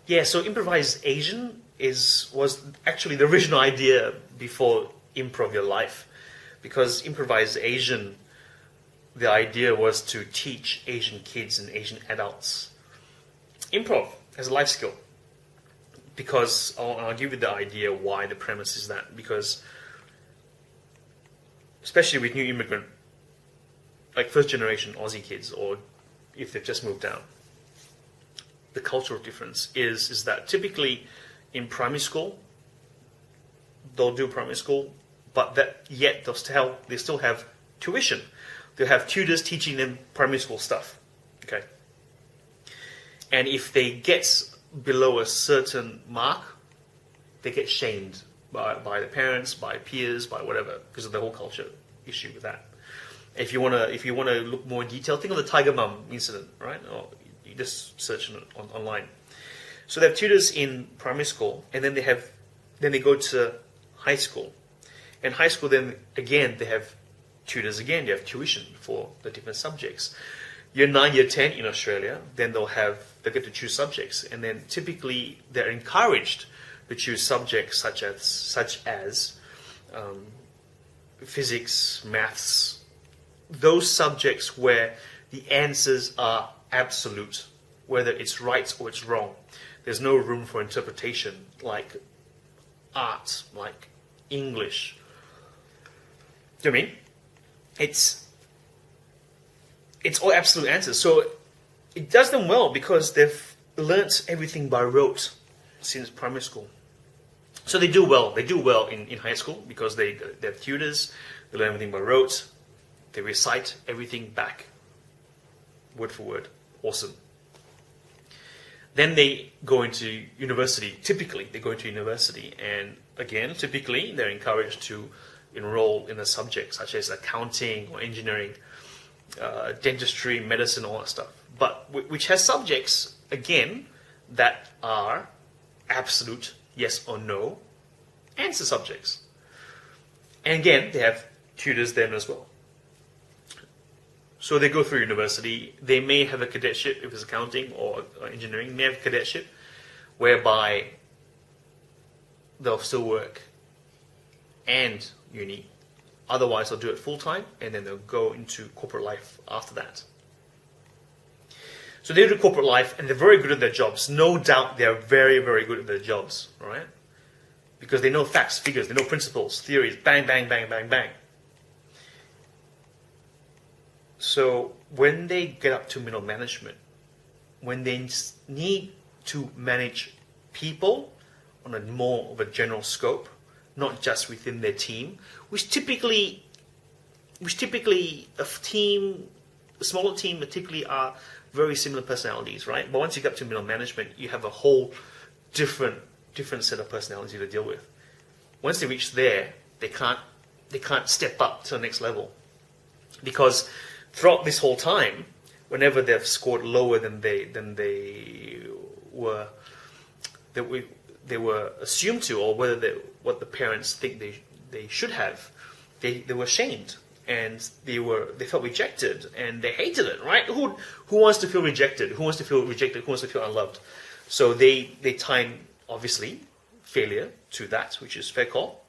Yeah, so ImprovisAsian was actually the original idea before Improv Your Life, because ImprovisAsian, the idea was to teach Asian kids and Asian adults improv as a life skill. Because I'll give you the idea why the premise is that. Because especially with new immigrant, like first generation Aussie kids, or if they've just moved down, the cultural difference is that typically in primary school, they'll do primary school, but that yet they still have tuition. They'll have tutors teaching them primary school stuff. Okay. And if they get below a certain mark, they get shamed by the parents, by peers, by whatever, because of the whole culture issue with that. If you wanna look more in detail, think of the Tiger Mum incident, right? Or you just search it online. So they have tutors in primary school, and then they go to high school. And high school, then again, they have tutors again. They have tuition for the different subjects. Year 9, year 10 in Australia, then they get to choose subjects, and then typically they're encouraged to choose subjects such as physics, maths, those subjects where the answers are absolute, whether it's right or it's wrong. There's no room for interpretation, like art, like English. Do you know what I mean? It's all absolute answers. So it does them well because they've learnt everything by rote since primary school. So they do well. They do well in high school because they have tutors. They learn everything by rote. They recite everything back, word for word. Awesome. Then they go into university. Typically, they go into university, and again, typically, they're encouraged to enroll in a subject such as accounting or engineering, dentistry, medicine, all that stuff. But which has subjects, again, that are absolute yes or no answer subjects. And again, they have tutors then as well. So they go through university. They may have a cadetship if it's accounting or engineering. They may have a cadetship whereby they'll still work and uni. Otherwise, they'll do it full time, and then they'll go into corporate life after that. So they do corporate life, and they're very good at their jobs. No doubt they're very, very good at their jobs, right? Because they know facts, figures, they know principles, theories, bang, bang, bang, bang, bang. So when they get up to middle management, when they need to manage people on a more of a general scope, not just within their team, which typically a smaller team typically are very similar personalities, right? But once you get up to middle management, you have a whole different set of personality to deal with. Once they reach there, they can't step up to the next level, because throughout this whole time, whenever they've scored lower than they were assumed to, or what the parents think they should have, they were shamed, and they felt rejected, and they hated it, right? Who wants to feel rejected? Who wants to feel rejected? Who wants to feel unloved? So they time, obviously, failure to that, which is fair call,